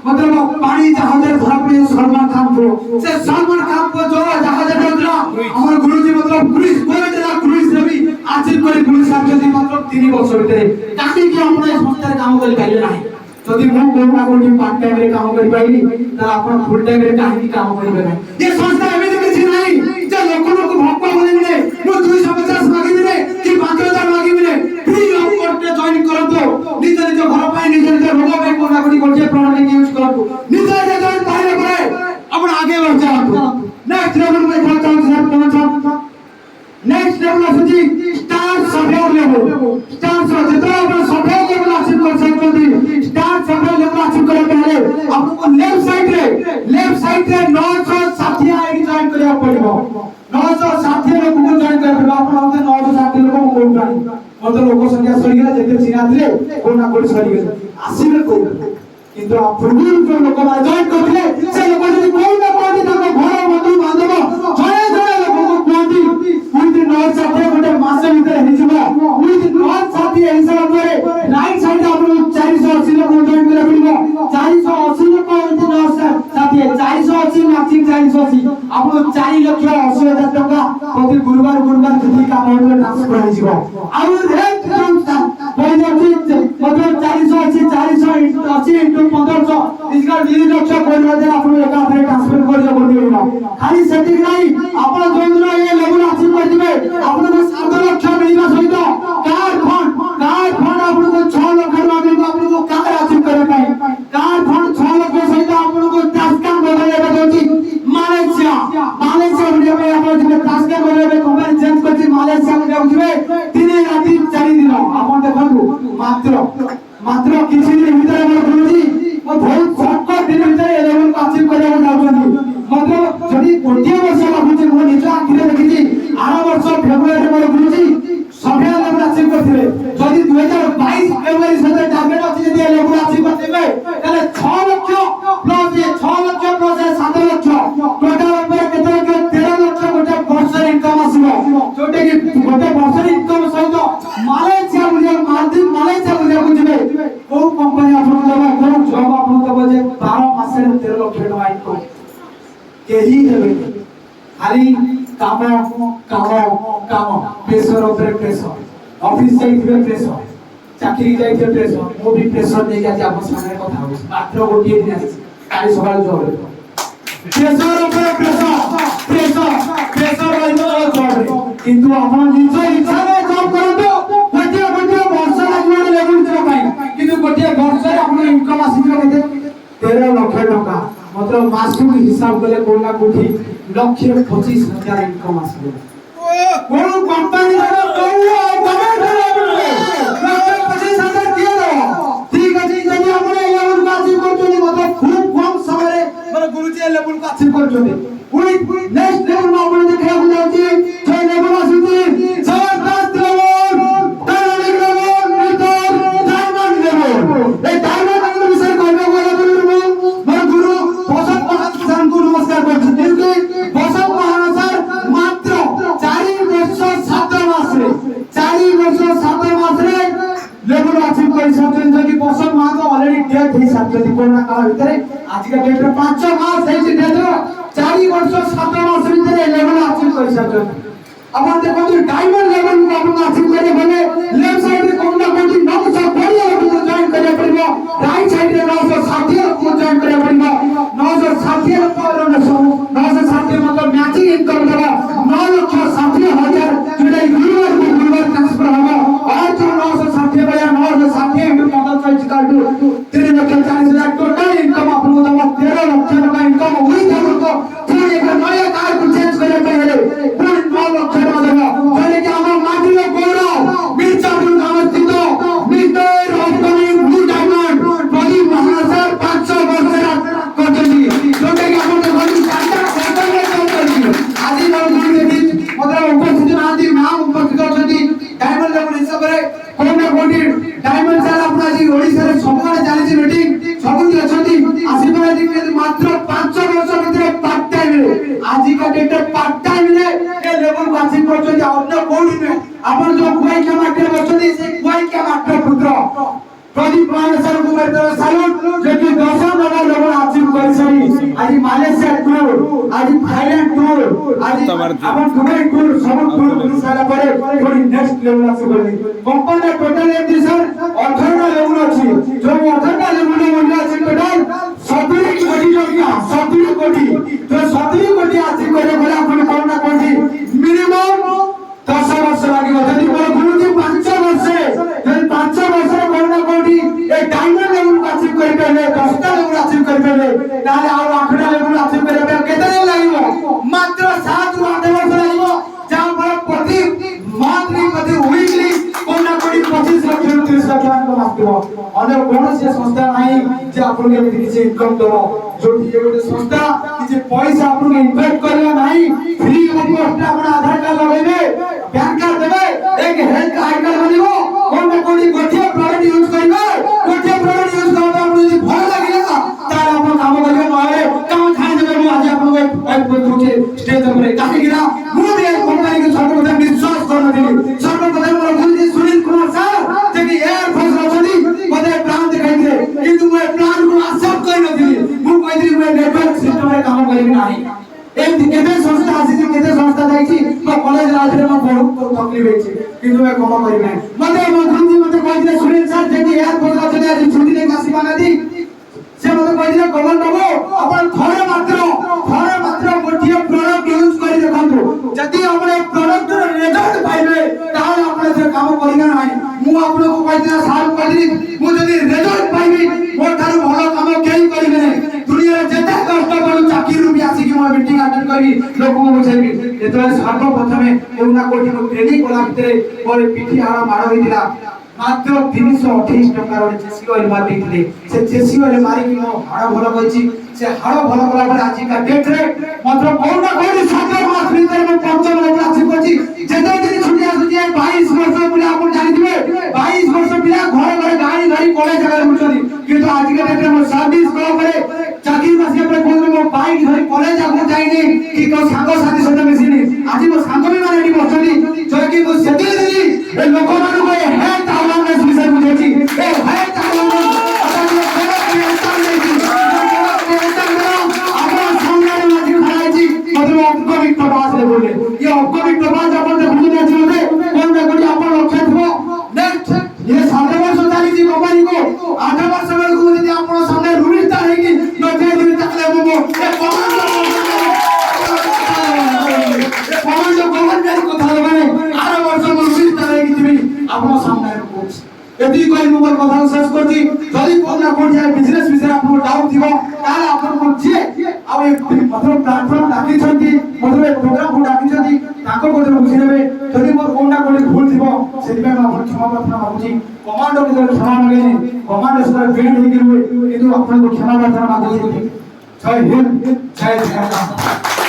मतलब पानी जहाज रे धरा पे सलमान खान को से सलमान खान को जो जहाज रे दोना हमर गुरुजी मतलब पुलिस कोई देला पुलिस रे भी आचित करे पुलिस आछती मतलब 3 वर्ष भीतर काटी कि आपण संस्था काम करि पाइले नाही जदि मु कोना कोनी पार्ट टाइम रे काम करि पाइली त आपण फुल टाइम रे काहे काम करिबे नाही ये संस्था एमे किछि नाही जे लोक भक्क बोले ने मु 250 मागी दिने कि 5000 मागी दिने फ्री ऑफ कॉस्ट रे जॉइन करतो निज निज घर पाई निज निज रोग पाई कोना कोनी कोचे प्रोडक्ट यूज करतो निज निज जॉइन पाइले परे आपण आगे बढ़ जातो नेक्स्ट लेवल में पहुंचाओ सर पहुंचाओ नेक्स्ट लेवल आसी star sphere level star sphere तो आपण सफेयर लेवल आसी कर सकते स्टार सफेयर लेवल आसी करे पहले आपको लेफ्ट साइड रे 960 आईडी जॉइन करिया पड़िबो 960 लोग को जॉइन कर पड़िबो आपण हमते 960 लोग को कोन जानी मतलब लोक संख्या सरी गेला जेते चिना दिले कोना कोन सरी गेला आसीबे को किंतु आपन जो लोक मा जॉइन करथिले से लोक जदी कोई ना कोई ताको घर बंधु बांधव जणे जणे लोक को कोंती उइते 960 गोटे मासे भीतर हिजबो उइते 960 हिसाब करे राइट साइड आपन 480 लोक जॉइन करे पड़िबो 480 लोक उइते 960 480 मैचिंग 480 आपन 4 लाख 80 हजार टका प्रति गुरुवार जति काम होले ट्रांसफर हो जिवो आउ रेट पहिले मतलब 480 इनटू 1500 इसका 2 लाख 50 हजार आपन एका थरे ट्रांसफर कर जो बोलिबो खाली सेटिंग नहीं आपन जोंदर ये लेवल अचीव कर दिबे आपन को 7 लाख मिलबा सहित कार फंड आपन को 6 लाख मिलबा आपन को कार अचीव करे पाई कार फंड 6 लाख सहित आपन को टास्का बदले दोची मालয়েশিয়া में आपन जे टास्का बदले कंपनी चेंज करछि मालয়েশিয়া में जाउछबे 3 राती 4 दिन आपन देखंतु मात्र किछि दिन भीतर हमर गुरुजी ओ बहुत शॉर्टकट दिन भीतर ए लेवल को अचीव करया जाउछन्ती मतलब जदी गोटिए वर्ष लागुछि मो निज आखिरे देखिछि 8 वर्ष फेब्रुआरी रे मोर गुरुजी सफल लेवल अचीव करथिले जदी 2022 फेब्रुआरी से टारगेट अछि जदी ए लेवल अचीव करथिबे तले 6 लाख प्लस ये 6 लाख प्लस 7 लाख टोटल ऊपर केते के 13 लाख गोटे वर्ष इनकम आसीबो जोटे कि गोटे वर्ष इनकम सहित मालয়েশিয়া बुझिया बुझिबे को कंपनी आपन देबा को जॉब आपन देबो जे 12 मास रे 13 लाख टका इनकम केही हेबे खाली काम प्रेशर ऊपर प्रेशर ऑफिस जाइथिबे प्रेशर चाकरी जाइथिबे प्रेशर मो भी प्रेशर नै जा आपन सामने कथा हो मात्र गोटिए दिन आसी काली सकाळ जॉब प्रेशर ऊपर प्रेशर रहइबो जॉब किंतु आपण निज इच्छा रे जॉब करतो गोटे वर्ष लागो लेवल जॉब पाई किंतु गोटे वर्ष रे आपण इनकम आसीबो केते 13 लाख टका मतलब मासुक हिसाब कले कोना कोठी लक्ष 25,000 इनकम आसीबो कोन कंपनी रे कहू गवर्नमेंट लक्ष 25,000 दियो ठीक अछि जदि आपण लेवल काजी करछनी मतलब खूब कम समय रे माने गुरुजी लेवल काजी करछनी पुणी नेक्स्ट लेवल में आपण देखा जाउची जे लेवल आसीची जबरदस्त लेवल डायनामिक लेवल मिटर डायमंड लेवल ए डायमंड लेवल विषय कहबो बोले मोर गुरु बसत महाराज को नमस्कार करछि क्योंकि बसत महाराज मात्र 4 वर्ष 7 मास रे 4 वर्ष 7 मास रे लेवल अचीव कर सकते जदि बसत महाराज ऑलरेडी डेथ ही सकते कोरोना काल भितरे आज का डेट रे 5 मास हेछि डेथ 4 वर्ष 7 मास भितरे लेवल अचीव कर सकते अपन देखो डायमंड लेवल को अपन अचीव करे भले लेफ्ट साइड रे कोन ना कोन 900 बढ़िया को जॉइन करे पड़िबो राइट साइड रे 960 को जॉइन करे पड़िबो 960 पर 960 मतलब मैचिंग इनकम देबा 9,60,000 जोटा यूनिवर्स को यूनिवर्स ट्रांसफर होबो और जो 960 बया 960 इंटू 15 काटू 3,40,000 टोटल इनकम अपन को दबा 13 लाख टका इनकम हुई था तो फिर एक नया कार को चेंज करे पड़े फिर 9 लाख टका देबा पहले कि हम माटी रे गौरव मिर्जापुर गांव स्थित मिस्टर अपकमिंग ब्लू डायमंड बड़ी महाराज 500 वर्ष करछी जोटे कि अपन को बड़ी स्टैंडर्ड सेटल में काम करछी आदि लोग देखि मतलब उपस्थित आदि नाम उपस्थित अछती डायमंड लेवल हिसाब रे कोन ना कोटी डायमंड साल अपना जी ओडिसा रे सबने चालीसी मीटिंग सबुनी अछती आशीर्वाद जी मात्र 5 वर्ष भीतर पार्ट टाइम रे आज का डेट पार्ट टाइम रे ए लेवल वाचिंग करछती अन्य कोडी में अपन जो कुआई के माटे बचती से कुआई के माटे पुत्र प्रदीप मानसर को मेरे सैल्यूट जो कि 10 नंबर लेवल अचीव करिसरी आज मालयेशिया टूर आज थाईलैंड टूर आज अपन दुबई टूर सब टूर कर सारा परे थोड़ी नेक्स्ट लेवल अचीव करली कंपनी टोटल एडिशन 18 लेवल अछि जो 18 लेवल में अछि टोटल 70 कोटी टका 70 कोटी तो 70 कोटी अचीव करे बोले अपन कोन ना कोठी मिनिमम 10 वर्ष लागिबो जदि मोर गुरुजी 5 वर्ष जदि 5 वर्ष कोन ना कोठी ए डायमंड लेवल को अचीव करि पले 10 लेवल अचीव करि पले ताले और 8 लेवल अचीव करे पे केते दिन लागिबो मात्र 7 ରୁ 8 वर्ष लागिबो जा पर प्रति मंथली प्रति वीकली कोन ना कोठी 25 लाख 30 लाख इनकम आस्तिबो अन्य कोनोसी संस्था नाही जे आपन के किछि इनकम दबो जो ये गोटे संस्था किछि पैसा आपन इन्वेस्ट करला नाही फ्री ऑफ कॉस्ट आपन आधार कार्ड लगेबे पैन कार्ड देबे एक हेल्थ कार्ड बनिबो कोन ना कोठी गोटिया प्रोडक्ट यूज करबे गोटिया प्रोडक्ट यूज करबा आपन यदि भल लागिला तार आपन काम करबे नहे काम खाइ देबे मु आज आपन को दुचे स्टेज पर काहे गिरा मु भी एक कंपनी के सर्वप्रथम विश्वास करन दिली सर्वप्रथम मोर गुरुजी सुनील कुमार सर जे कि एयर फोर्स रछनी मते प्लान देखाइ दे किंतु मैं प्लान को एक्सेप्ट कर न दिली मु कहि मैं नेटवर्क सिस्टम रे काम करबी नाही एमती केते संस्था आसी केते संस्था जाईची तो कॉलेज राजरे में बहुत तकलीफ हेची किंतु मैं कोन करि नै मते मो गुरुजी मते कहि दे सुनील सर जे कि एयर फोर्स रछनी आज छुट्टी ले आसीबा नदी से मते कहि दे गवर्न बाबू अपन घरे मात्र गोटिए प्रोडक्ट यूज करि देखंतु जदि हमरे प्रोडक्ट रो रिजल्ट पाइबे ताले आपण से काम करिना नाही मु आपण को कहि दे साल कहि मु जदि रिजल्ट पाइबी मोर थारु भलो काम केही करिबे नै दुनिया रे जेते कष्ट करू चाकरी रु भी आसी कि मोर मीटिंग अटेंड करी लोक को बुझाइबी एतले सर्वप्रथमे एउना कोठी को ट्रेनिंग कोला भितरे मोर पिठी हाड़ा माड़ होइतिला मात्र 328 टका रे जेसी ऑयल मार देथिले से जेसी ऑयल मारी कि मो हाड़ा भलो कहिची से हाड़ा भलो कला पर आज का डेट रे मात्र कोन ना कोन 7 मास भीतर में 5 लाख अचीव करची जेते दिन छुट्टी आसुची 22 वर्ष बुला आपण जानि दिबे 22 वर्ष पिला घर गाड़ी धरी कॉलेज जगह बुचनी किंतु आज के डेट रे मो सर्विस कला परे चाकरी मासिया पर कोन मो बाइक धरी कॉलेज आगु जाइनी कि को सांगो साथी सहित मिसिनी आज मो सांगो भी माने बसनी जो कि मो सेते दिली ए लोक मानु को हे ताला में विषय बुझेची ए हे ताला में अपकमिंग प्रवास ले बोले ये अपकमिंग प्रवास अपन देखु ना जीवने कोन ना कोन अपन लक्ष्य थो नेक्स्ट ये 7 वर्ष चाली जी कंपनी को 8 वर्ष बेलकु यदि अपन सामने रूलिता है कि न जे दिन तक ले मो ए আপনার সামনে করছি এটি কই মোর কথা শেষ করছি যদি কোন না কোন যায় বিজনেস বিষয়ে আপনার ডাউট থিব তাহলে আপনার যে ଆଉ ଏ ମତଲବ ପ୍ଲାଟଫର୍ମ ଡାକିଛନ୍ତି ମତଲବ ଏ ପ୍ରୋଗ୍ରାମକୁ ଡାକିଛନ୍ତି ତାଙ୍କ କଥା ବୁଝିନେବେ ଯଦି ମୋର କୋଉଟା କୋଉଠି ଭୁଲ ଥିବ ସେଥିପାଇଁ ମୁଁ ଆପଣଙ୍କୁ କ୍ଷମା ପ୍ରାର୍ଥନା ମାଗୁଛି କମାଣ୍ଡର ଯେତେବେଳେ କ୍ଷମା ମାଗେନି କମାଣ୍ଡର ସେତେବେଳେ ବେଣ୍ଡ ହେଇକି ରୁହେ କିନ୍ତୁ ଆପଣଙ୍କୁ କ୍ଷମା ପ୍ରାର୍ଥନା ମାଗୁଛି ଜୟ ହିନ୍ଦ ଜୟ ଜଗନ୍ନାଥ।